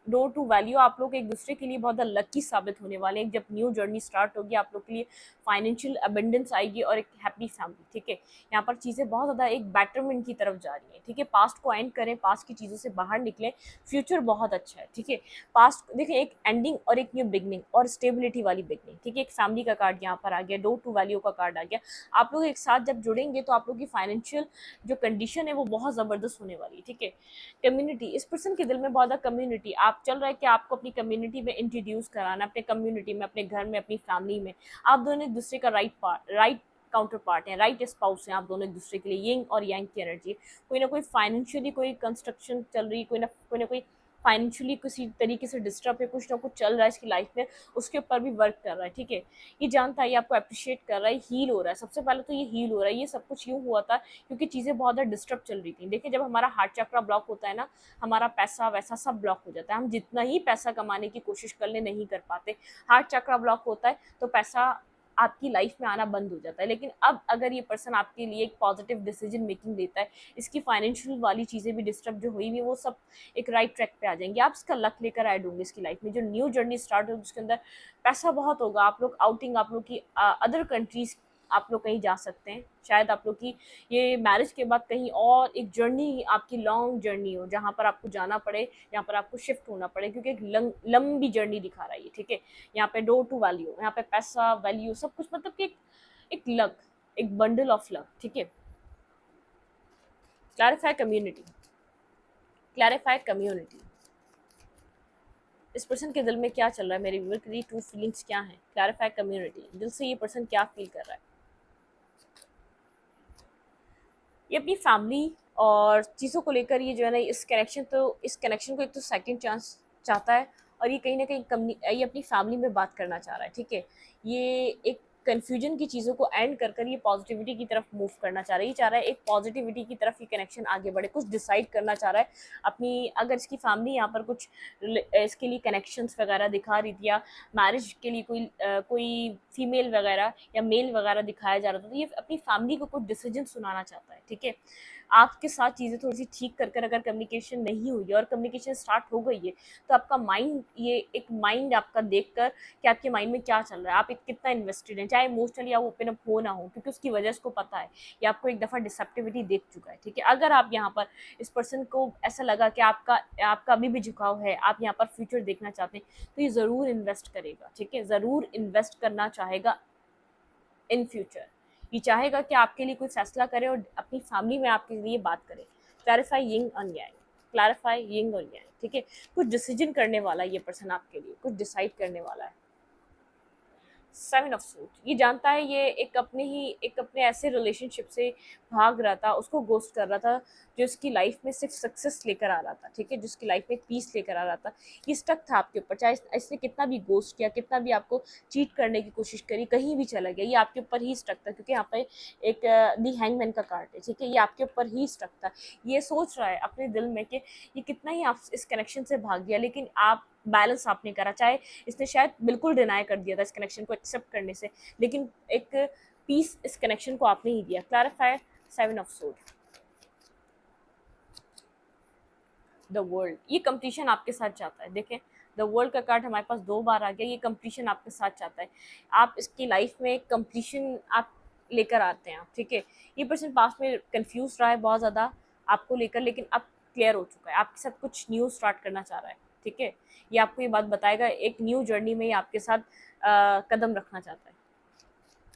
डोर टू वैल्यू, आप लोग एक दूसरे के लिए बहुत ज़्यादा लकी साबित होने वाले हैं। जब न्यू जर्नी स्टार्ट होगी आप लोग के लिए फाइनेंशियल अबेंडेंस आएगी और एक हैप्पी फैमिली, ठीक है। यहाँ पर चीज़ें बहुत ज़्यादा एक बेटरमेंट की तरफ जा रही हैं, ठीक है। पास्ट को एंड करें, पास्ट की चीज़ों से बाहर निकलें, फ्यूचर बहुत अच्छा है, ठीक है। पास्ट देखिए, एक एंडिंग और एक न्यू बिगनिंग और स्टेबिलिटी वाली बिगनिंग, ठीक है। एक फैमिली का कार्ड यहाँ पर आ गया, डोर टू वैल्यू का कार्ड आ गया। आप लोग एक साथ जब जुड़ेंगे तो आप लोग की फाइनेंशियल जो कंडीशन है वो बहुत ज़बरदस्त होने वाली है, ठीक है। कम्युनिटी, इस पर्सन के दिल में बहुत ज़्यादा कम्युनिटी, आप चल रहा है कि आपको अपनी कम्युनिटी में इंट्रोड्यूस कराना, अपने कम्युनिटी में, अपने घर में, अपनी फैमिली में। आप दोनों एक दूसरे का राइट काउंटर पार्ट हैं, राइट स्पाउस हैं, आप दोनों एक दूसरे के लिए। यिंग और यांग की एनर्जी, कोई ना कोई फाइनेंशियली कोई कंस्ट्रक्शन चल रही, कोई ना कोई फाइनेंशियली किसी तरीके से डिस्टर्ब है, कुछ ना कुछ चल रहा है इसकी लाइफ में, उसके ऊपर भी वर्क कर रहा है, ठीक है। ये जानता है, ये आपको अप्रिशिएट कर रहा है, हील हो रहा है। सबसे पहले तो ये हील हो रहा है। ये सब कुछ यूँ हुआ था क्योंकि चीज़ें बहुत ज़्यादा डिस्टर्ब चल रही थी। देखिए, जब हमारा हार्ट चक्रा ब्लॉक होता है ना, हमारा पैसा वैसा सब ब्लॉक हो जाता है। हम जितना ही पैसा कमाने की कोशिश कर ले नहीं कर पाते। हार्ट चक्रा ब्लॉक होता है तो पैसा आपकी लाइफ में आना बंद हो जाता है। लेकिन अब अगर ये पर्सन आपके लिए एक पॉजिटिव डिसीजन मेकिंग देता है, इसकी फाइनेंशियल वाली चीज़ें भी डिस्टर्ब जो हुई हुई वो सब एक राइट ट्रैक पे आ जाएंगे। आप इसका लक लेकर ऐड होंगे इसकी लाइफ में। जो न्यू जर्नी स्टार्ट होगी उसके अंदर पैसा बहुत होगा। आप लोग आउटिंग, आप लोग की अदर कंट्रीज आप लोग कहीं जा सकते हैं। शायद आप लोग की ये मैरिज के बाद कहीं और एक जर्नी, आपकी लॉन्ग जर्नी हो जहाँ पर आपको जाना पड़े, जहाँ पर आपको शिफ्ट होना पड़े, क्योंकि एक लंबी जर्नी दिखा रहा है ये, ठीक है। यहाँ पे डोर टू वैल्यू, यहाँ पे पैसा वैल्यू सब कुछ, मतलब कि एक लक, एक बंडल ऑफ लक, ठीक है। Clarify community, clarify community. इस पर्सन के दिल में क्या चल रहा है, मेरे व्यूअर के लिए ट्रू फीलिंग्स क्या है। क्लैरिफाई कम्युनिटी, दिल से ये पर्सन क्या फील कर रहा है। ये अपनी फैमिली और चीज़ों को लेकर ये जो है ना, इस कनेक्शन को एक तो सेकंड चांस चाहता है, और ये कहीं ना कहीं ये अपनी फैमिली में बात करना चाह रहा है, ठीक है। ये एक कन्फ्यूजन की चीज़ों को एंड कर कर ये पॉजिटिविटी की तरफ मूव करना चाह रहा है। ये चाह रहा है एक पॉजिटिविटी की तरफ ये कनेक्शन आगे बढ़े, कुछ डिसाइड करना चाह रहा है अपनी। अगर इसकी फैमिली यहाँ पर कुछ इसके लिए कनेक्शंस वगैरह दिखा रही थी, या मैरिज के लिए कोई फीमेल वगैरह या मेल वगैरह दिखाया जा रहा था, तो ये अपनी फैमिली को कुछ डिसीजन सुनाना चाहता है, ठीक है। आपके साथ चीज़ें थोड़ी सी ठीक कर कर अगर कम्युनिकेशन नहीं हुई है और कम्युनिकेशन स्टार्ट हो गई है, तो आपका माइंड, ये एक माइंड आपका देख कर कि आपके माइंड में क्या चल रहा है, आप एक कितना इन्वेस्टेड हैं, चाहे इमोशनली आप ओपन अप हो ना हो, क्योंकि उसकी वजह उसको पता है, ये आपको एक दफ़ा डिसेप्टिविटी देख चुका है, ठीक है। अगर आप यहाँ पर इस पर्सन को ऐसा लगा कि आपका आपका अभी भी झुकाव है, आप यहाँ पर फ्यूचर देखना चाहते हैं, तो ये ज़रूर इन्वेस्ट करेगा, ठीक है। ज़रूर इन्वेस्ट करना चाहेगा इन फ्यूचर। ये चाहेगा कि आपके लिए कोई फैसला करे और अपनी फैमिली में आपके लिए बात करे। क्लैरिफाई यिंग और यांग, क्लैरिफाई यिंग और यांग, ठीक है। कुछ डिसीजन करने वाला है ये पर्सन आपके लिए, कुछ डिसाइड करने वाला है। 7 ऑफ सूट, ये जानता है, ये एक अपने ऐसे रिलेशनशिप से भाग रहा था, उसको गोस्ट कर रहा था जो उसकी लाइफ में सिर्फ सक्सेस लेकर आ रहा था, ठीक है, जिसकी लाइफ में पीस लेकर आ रहा था। ये स्टक था आपके ऊपर, चाहे इसने कितना भी गोस्ट किया, कितना भी आपको चीट करने की कोशिश करी, कहीं भी चला गया, ये आपके ऊपर ही स्टक था, क्योंकि यहाँ पे एक दी हैंगमैन का कार्ड है, ठीक है। ये आपके ऊपर ही स्टक था। ये सोच रहा है अपने दिल में कि ये कितना ही आप इस कनेक्शन से भाग गया, लेकिन आप बैलेंस आपने करा। चाहे इसने शायद बिल्कुल डिनाई कर दिया था इस कनेक्शन को एक्सेप्ट करने से, लेकिन एक पीस इस कनेक्शन को आपने ही दिया। क्लैरिफाई 7 ऑफ सोड, द वर्ल्ड, ये कंप्लीशन आपके साथ चाहता है। देखें, द वर्ल्ड का कार्ड हमारे पास 2 बार आ गया। ये कंप्लीशन आपके साथ चाहता है। आप इसकी लाइफ में एक कंप्लीशन आप लेकर आते हैं, ठीक है। ये पर्सन पास्ट में कंफ्यूज रहा है बहुत ज़्यादा आपको लेकर, लेकिन अब क्लियर हो चुका है, आपके साथ कुछ न्यू स्टार्ट करना चाह रहा है, ठीक है। ये आपको ये बात बताएगा, एक न्यू जर्नी में ये आपके साथ कदम रखना चाहता है।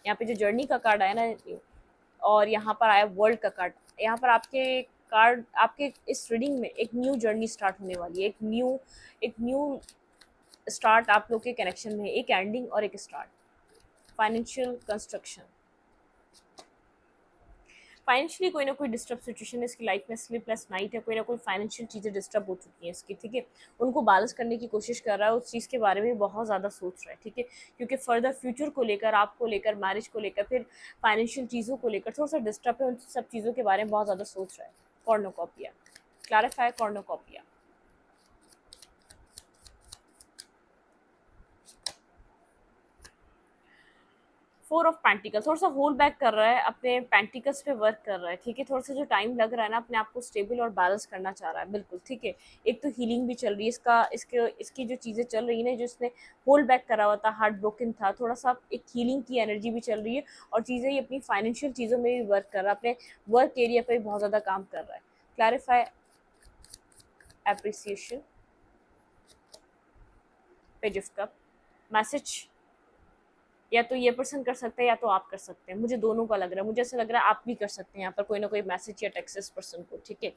यहाँ पे जो जर्नी का कार्ड आया ना, और यहाँ पर आया वर्ल्ड का कार्ड, यहाँ पर आपके इस रीडिंग में एक न्यू जर्नी स्टार्ट होने वाली है। एक न्यू स्टार्ट आप लोग के कनेक्शन में, एक एंडिंग और एक स्टार्ट। फाइनेंशियल कंस्ट्रक्शन, फाइनेंशियली कोई ना कोई डिस्टर्ब सिचुएशन है इसकी लाइफ में, स्लीपलेस नाइट है, कोई ना कोई फाइनेंशियल चीज़ें डिस्टर्ब हो चुकी हैं इसकी, ठीक है। उनको बैलेंस करने की कोशिश कर रहा है, उस चीज़ के बारे में बहुत ज़्यादा सोच रहा है, ठीक है। क्योंकि फर्दर फ्यूचर को लेकर, आपको लेकर, मैरिज को लेकर, फिर फाइनेंशियल चीज़ों को लेकर थोड़ा सा डिस्टर्ब है, उन सब चीज़ों के बारे में बहुत ज़्यादा सोच रहा है। Cornucopia, clarify cornucopia. 4 of pentacles थोड़ा सा होल्ड बैक कर रहा है, अपने पेंटिकल्स पे वर्क कर रहा है, ठीक है। थोड़ा सा जो टाइम लग रहा है ना, अपने आप को स्टेबल और बैलेंस करना चाह रहा है, बिल्कुल, ठीक है। एक तो हीलिंग भी चल रही है, इसकी जो चीज़ें चल रही है ना, जो इसने होल्ड बैक करा हुआ था, हार्ट ब्रोकन था, थोड़ा सा एक हीलिंग की एनर्जी भी चल रही है। और चीज़ें ये अपनी फाइनेंशियल चीज़ों में भी वर्क कर रहा है, अपने वर्क एरिया पे भी बहुत ज़्यादा काम कर रहा है। Clarify appreciation, page of cup, message या तो ये पर्सन कर सकता है या तो आप कर सकते हैं, मुझे दोनों का लग रहा है, मुझे ऐसा लग रहा है आप भी कर सकते हैं यहाँ पर कोई ना कोई मैसेज या टेक्स्ट इस पर्सन को, ठीक है।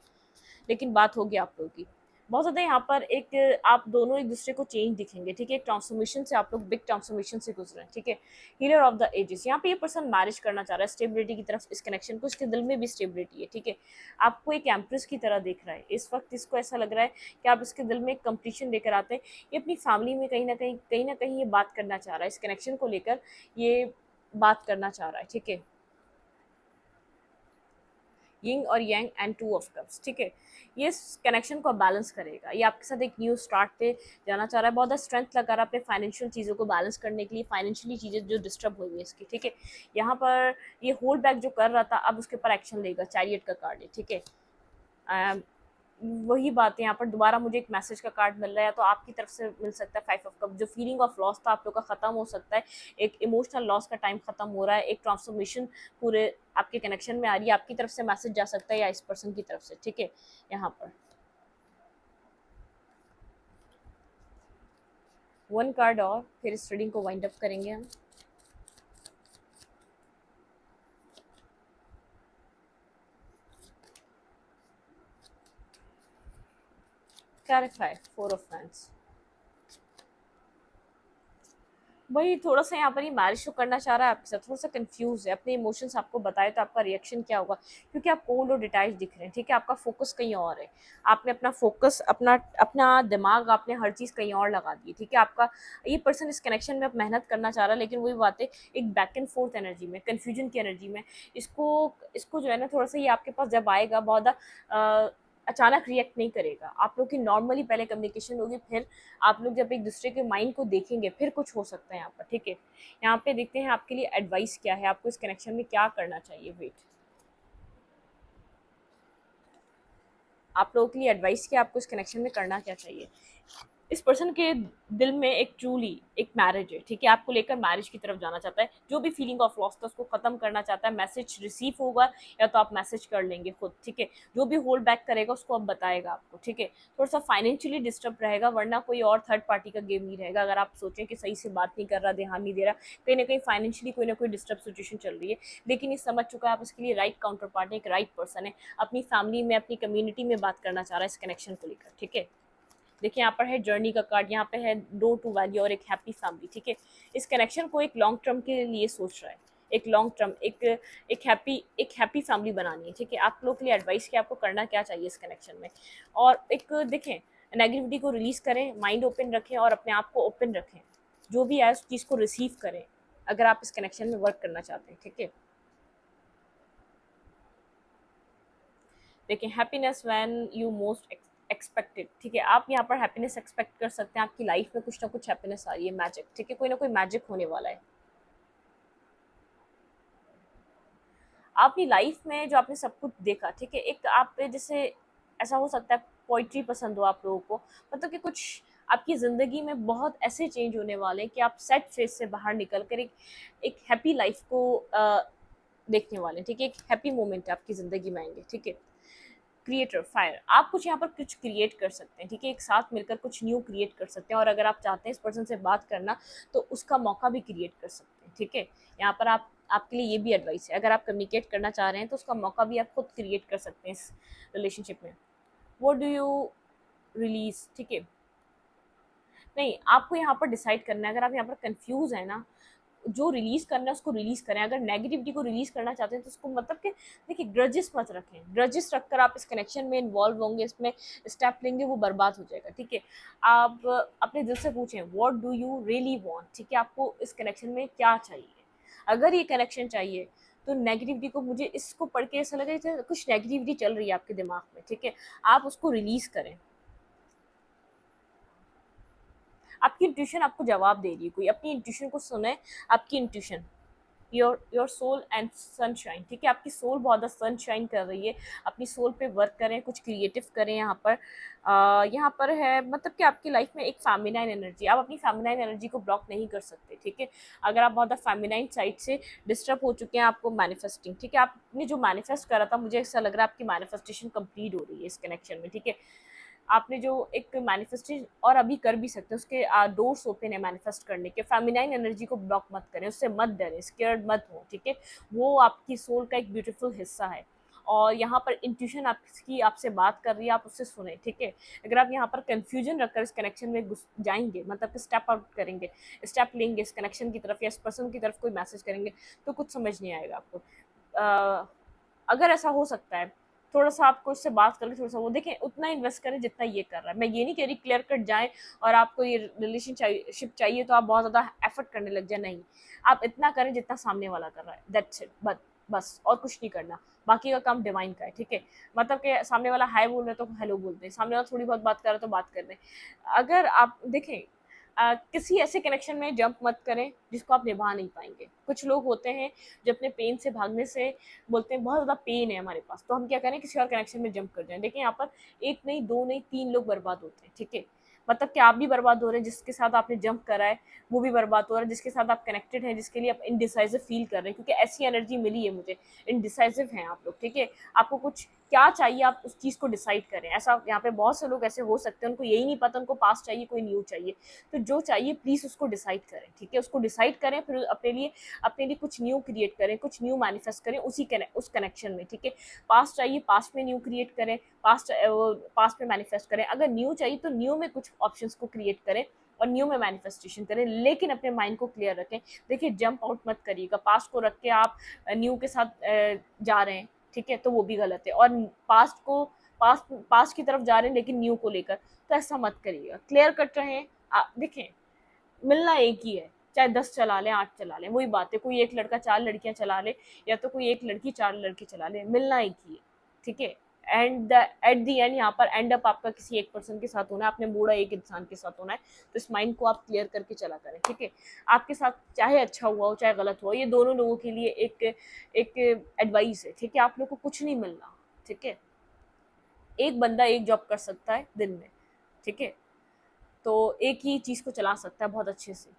लेकिन बात होगी आप लोगों की बहुत ज़्यादा यहाँ पर, एक आप दोनों एक दूसरे को चेंज दिखेंगे, ठीक है। एक ट्रांसफॉर्मेशन से आप लोग बिग ट्रांसफॉर्मेशन से गुजरे हैं, ठीक है। हीलर ऑफ द एजेस, यहाँ पे ये पर्सन मैरिज करना चाह रहा है, स्टेबिलिटी की तरफ इस कनेक्शन को, इसके दिल में भी स्टेबिलिटी है, ठीक है। आपको एक एम्प्रेस की तरह देख रहा है इस वक्त, इसको ऐसा लग रहा है कि आप इसके दिल में एक कंप्लीशन लेकर आते हैं। ये अपनी फैमिली में कहीं ना कहीं ये बात करना चाह रहा है, इस कनेक्शन को लेकर ये बात करना चाह रहा है, ठीक है। यिंग और यांग एंड 2 ऑफ कप्स, ठीक है। ये कनेक्शन को बैलेंस करेगा, ये आपके साथ एक न्यू स्टार्ट पे जाना चाह रहा है, बहुत ज़्यादा स्ट्रेंथ लगा रहा है अपने फाइनेंशियल चीज़ों को बैलेंस करने के लिए, फाइनेंशियली चीज़ें जो डिस्टर्ब हुई है इसकी, ठीक है। यहाँ पर ये होल्ड बैक जो कर रहा था, अब उसके ऊपर एक्शन लेगा, चैरियट का कार्ड है, ठीक है। वही बात है, यहाँ पर दोबारा मुझे एक मैसेज का कार्ड मिल रहा है, तो आपकी तरफ से मिल सकता है 5 ऑफ कप, जो फीलिंग ऑफ लॉस था आप लोग का ख़त्म हो सकता है, एक इमोशनल लॉस का टाइम ख़त्म हो रहा है, एक ट्रांसफॉर्मेशन पूरे आपके कनेक्शन में आ रही है, आपकी तरफ से मैसेज जा सकता है या इस पर्सन की तरफ से, ठीक है। यहाँ पर 1 कार्ड और फिर इस रीडिंग को वाइंड अप करेंगे हम। क्लैरिफाई 4 ऑफ वैंड्स, वही थोड़ा सा यहाँ पर ही मैरिज शो करना चाह रहा है आपके साथ, थोड़ा सा कंफ्यूज है, अपने इमोशंस आपको बताए तो आपका रिएक्शन क्या होगा, क्योंकि आप कोल्ड और डिटैच दिख रहे हैं, ठीक है। आपका फोकस कहीं और है, आपने अपना फोकस, अपना अपना दिमाग, आपने हर चीज़ कहीं और लगा दी, ठीक है। आपका ये पर्सन इस कनेक्शन में अब मेहनत करना चाह रहा है, लेकिन वही बात है, एक बैक एंड फोर्थ एनर्जी में, कन्फ्यूजन की एनर्जी में, इसको इसको जो है ना, थोड़ा सा ये आपके पास जब आएगा, बहुत अचानक रिएक्ट नहीं करेगा, आप लोग की नॉर्मली पहले कम्युनिकेशन होगी, फिर आप लोग जब एक दूसरे के माइंड को देखेंगे, फिर कुछ हो सकता है यहाँ पर, ठीक है। यहाँ पे देखते हैं आपके लिए एडवाइस क्या है, आपको इस कनेक्शन में क्या करना चाहिए। वेट, आप लोगों के लिए एडवाइस क्या, आपको इस कनेक्शन में करना क्या चाहिए। इस पर्सन के दिल में एक ट्रूली एक मैरिज है, ठीक है। आपको लेकर मैरिज की तरफ जाना चाहता है, जो भी फीलिंग ऑफ लॉस था उसको खत्म करना चाहता है। मैसेज रिसीव होगा या तो आप मैसेज कर लेंगे खुद, ठीक है। जो भी होल्ड बैक करेगा उसको अब बताएगा आपको, ठीक है। थोड़ा सा फाइनेंशियली डिस्टर्ब रहेगा, वरना कोई और थर्ड पार्टी का गेम नहीं रहेगा। अगर आप सोचें कि सही से बात नहीं कर रहा, ध्यान नहीं दे रहा, कहीं ना कहीं फाइनेंशियली कोई ना कोई डिस्टर्ब सिचुएशन चल रही है, लेकिन ये समझ चुका है आप इसके लिए राइट काउंटर पार्ट है, एक राइट पर्सन है, अपनी फैमिली में, अपनी कम्युनिटी में बात करना चाह रहा है इस कनेक्शन को लेकर, ठीक है। देखिए यहाँ पर है जर्नी का कार्ड, यहाँ पे है डोर टू वैल्यू और एक हैप्पी फैमिली, ठीक है। इस कनेक्शन को एक लॉन्ग टर्म के लिए सोच रहा है, एक लॉन्ग टर्म, एक हैप्पी फैमिली बनानी है, ठीक है। आप लोग के लिए एडवाइस कि आपको करना क्या चाहिए इस कनेक्शन में। और एक देखें, नेगेटिविटी को रिलीज करें, माइंड ओपन रखें और अपने आप को ओपन रखें, जो भी आए उस चीज़ को रिसीव करें, अगर आप इस कनेक्शन में वर्क करना चाहते हैं, ठीक है। देखिए happiness when you most expected, ठीक है। आप यहाँ पर हैप्पीनेस एक्सपेक्ट कर सकते हैं, आपकी लाइफ में कुछ ना कुछ हैप्पीनेस आ रही है, मैजिक, ठीक है। कोई ना कोई मैजिक होने वाला है। आपकी लाइफ में जो आपने सब कुछ देखा, ठीक है, एक आप पे जैसे ऐसा हो सकता है पोइट्री पसंद हो आप लोगों को, मतलब कि कुछ आपकी ज़िंदगी में बहुत ऐसे चेंज होने वाले हैं कि आप सेट फेज से बाहर निकल कर एक हैप्पी लाइफ को देखने वाले हैं, ठीक है। एक हैप्पी मोमेंट आपकी ज़िंदगी में आएंगे, ठीक है। क्रिएटर फायर, आप कुछ यहाँ पर कुछ क्रिएट कर सकते हैं, ठीक है। एक साथ मिलकर कुछ न्यू क्रिएट कर सकते हैं, और अगर आप चाहते हैं इस पर्सन से बात करना तो उसका मौका भी क्रिएट कर सकते हैं, ठीक है। यहाँ पर आप आपके लिए ये भी एडवाइस है, अगर आप कम्युनिकेट करना चाह रहे हैं तो उसका मौका भी आप खुद क्रिएट कर सकते हैं इस रिलेशनशिप में। व्हाट डू यू रिलीज, ठीक है। नहीं, आपको यहाँ पर डिसाइड करना है, अगर आप यहाँ पर कंफ्यूज है ना, जो रिलीज करना है उसको रिलीज करें। अगर नेगेटिविटी को रिलीज करना चाहते हैं तो उसको मतलब कि देखिए ग्रजेस मत रखें। ग्रजेस रखकर आप इस कनेक्शन में इन्वॉल्व होंगे, इसमें स्टेप लेंगे, वो बर्बाद हो जाएगा। ठीक है, आप अपने दिल से पूछें what do you really want. ठीक है, आपको इस कनेक्शन में क्या चाहिए। अगर ये कनेक्शन चाहिए तो नेगेटिविटी को, मुझे इसको पढ़ के ऐसा लगा जैसे कुछ नेगेटिविटी चल रही है आपके दिमाग में, ठीक है, आप उसको रिलीज करें। आपकी इंट्यूशन आपको जवाब दे रही है, कोई अपनी इंट्यूशन को सुने। आपकी intuition, your soul and sunshine. ठीक है, आपकी सोल बहुत ज़्यादा सनशाइन कर रही है। अपनी सोल पे वर्क करें, कुछ क्रिएटिव करें। यहाँ पर है मतलब कि आपकी लाइफ में एक फेमिनाइन एनर्जी, आप अपनी फेमिनाइन एनर्जी को ब्लॉक नहीं कर सकते। ठीक है, अगर आप बहुत ज़्यादा फेमिनाइन साइड से डिस्टर्ब हो चुके हैं, आपको मैनिफेस्टिंग, ठीक है, आपने जो मैनिफेस्ट करा था, मुझे ऐसा लग रहा है आपकी मैनिफेस्टेशन कंप्लीट हो रही है इस कनेक्शन में। ठीक है, आपने जो एक मैनिफेस्टेशन और अभी कर भी सकते हैं, उसके डोर्स ओपन है मैनिफेस्ट करने के। फेमिनाइन एनर्जी को ब्लॉक मत करें, उससे मत डरें, स्केयर्ड मत हो। ठीक है, वो आपकी सोल का एक ब्यूटीफुल हिस्सा है। और यहाँ पर इंट्यूशन आपकी आपसे बात कर रही है, आप उससे सुने। ठीक है, अगर आप यहाँ पर कंफ्यूजन रखकर इस कनेक्शन में घुस जाएंगे, मतलब कि स्टेप आउट करेंगे, स्टेप लेंगे इस कनेक्शन की तरफ या इस पर्सन की तरफ कोई मैसेज करेंगे, तो कुछ समझ नहीं आएगा आपको। अगर ऐसा हो सकता है, थोड़ा सा आपको इससे बात करके थोड़ा सा वो देखें, उतना इन्वेस्ट करें जितना ये कर रहा है। मैं ये नहीं कह रही क्लियर कट जाएं और आपको ये रिलेशनशिप चाहिए तो आप बहुत ज़्यादा एफर्ट करने लग जाए, नहीं। आप इतना करें जितना सामने वाला कर रहा है, दैट्स इट, बस और कुछ नहीं करना। बाकी का काम डिवाइन का है। ठीक है, मतलब कि सामने वाला हाय बोल रहे तो हेलो बोलते हैं, सामने वाला थोड़ी बहुत बात कर रहा है तो बात कर रहे हैं। अगर आप देखें, किसी ऐसे कनेक्शन में जंप मत करें जिसको आप निभा नहीं पाएंगे। कुछ लोग होते हैं जो अपने पेन से भागने से बोलते हैं बहुत ज़्यादा पेन है हमारे पास, तो हम क्या करें, किसी और कनेक्शन में जंप कर जाएं। देखिए यहाँ पर एक नहीं, दो नहीं, तीन लोग बर्बाद होते हैं। ठीक है, मतलब कि आप भी बर्बाद हो रहे हैं, जिसके साथ आपने जंप करा है वो भी बर्बाद हो रहा है, जिसके साथ आप कनेक्टेड हैं, जिसके लिए आप इनडिसाइसिव फील कर रहे हैं, क्योंकि ऐसी एनर्जी मिली है मुझे, इनडिसाइसिव हैं आप लोग। ठीक है, आपको कुछ क्या चाहिए, आप उस चीज़ को डिसाइड करें। ऐसा यहाँ पे बहुत से लोग ऐसे हो सकते हैं, उनको यही नहीं पता उनको पास्ट चाहिए कोई न्यू चाहिए। तो जो चाहिए प्लीज़ उसको डिसाइड करें। ठीक है, उसको डिसाइड करें, फिर अपने लिए कुछ न्यू क्रिएट करें, कुछ न्यू मैनिफेस्ट करें उस कनेक्शन में। ठीक है, पास्ट चाहिए पास्ट में न्यू क्रिएट करें, पास्ट में मैनिफेस्ट करें। अगर न्यू चाहिए तो न्यू में कुछ ऑप्शंस को क्रिएट करें और न्यू में मैनिफेस्टेशन करें, लेकिन अपने माइंड को क्लियर रखें। देखिए जंप आउट मत करिएगा, पास्ट को रख के आप न्यू के साथ जा रहे हैं, ठीक है, तो वो भी गलत है। और पास्ट की तरफ जा रहे हैं लेकिन न्यू को लेकर, तो ऐसा मत करिएगा। क्लियर कट रहें। देखें, मिलना एक ही है, चाहे 10 चला लें, 8 चला लें, वही बात है। कोई एक लड़का 4 लड़कियां चला ले या तो कोई एक लड़की 4 लड़के चला ले, मिलना एक ही है। ठीक है, एट द एंड यहाँ पर एंड अप आपका किसी एक पर्सन के साथ होना है, आपने बूढ़ा एक इंसान के साथ होना है। तो इस माइंड को आप क्लियर करके चला करें। ठीक है, आपके साथ चाहे अच्छा हुआ हो चाहे गलत हुआ, ये दोनों लोगों के लिए एक एडवाइस है। ठीक है, आप लोग को कुछ नहीं मिलना। ठीक है, एक बंदा एक जॉब कर सकता है दिन में। ठीक है, तो एक ही चीज़ को चला सकता है बहुत अच्छे से।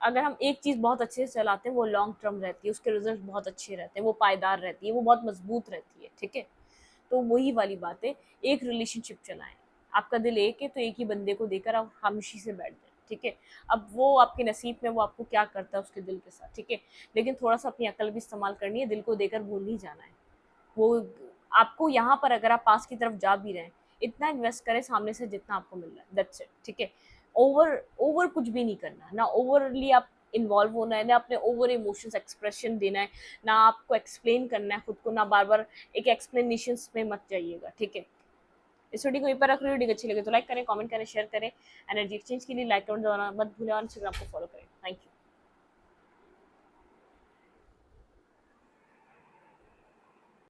अगर हम एक चीज़ बहुत अच्छे से चलाते हैं, वो लॉन्ग टर्म रहती है, उसके रिजल्ट बहुत अच्छे रहते हैं, वो पायदार रहती है, वो बहुत मजबूत रहती है। ठीक है, तो वही वाली बात है, एक रिलेशनशिप चलाएं। आपका दिल एक है तो एक ही बंदे को देकर आप खामोशी से बैठ जाए। ठीक है, अब वो आपके नसीब में, वो आपको क्या करता है उसके दिल के साथ। ठीक है, लेकिन थोड़ा सा अपनी अकल भी इस्तेमाल करनी है, दिल को देकर भूल नहीं जाना है। वो आपको यहाँ पर, अगर आप पास की तरफ जा भी रहे हैं, इतना इन्वेस्ट करें सामने से जितना आपको मिल रहा है, दैट्स इट। ठीक है, ओवर ओवर कुछ भी नहीं करना, ना ओवरली आप इन्वॉल्व होना है, ना अपने ओवर इमोशंस एक्सप्रेशन देना है, ना आपको एक्सप्लेन करना है खुद को, ना बार बार एक एक्सप्लेनेशंस में मत जाइएगा। ठीक है, इस वीडियो को यहीं पर रख रही हूँ। वीडियो अच्छी लगे तो लाइक करें, कमेंट करें, शेयर करें। एनर्जी एक्सचेंज के लिए लाइक कमेंट दबाना मत भूलें और इंस्टाग्राम को फॉलो करें।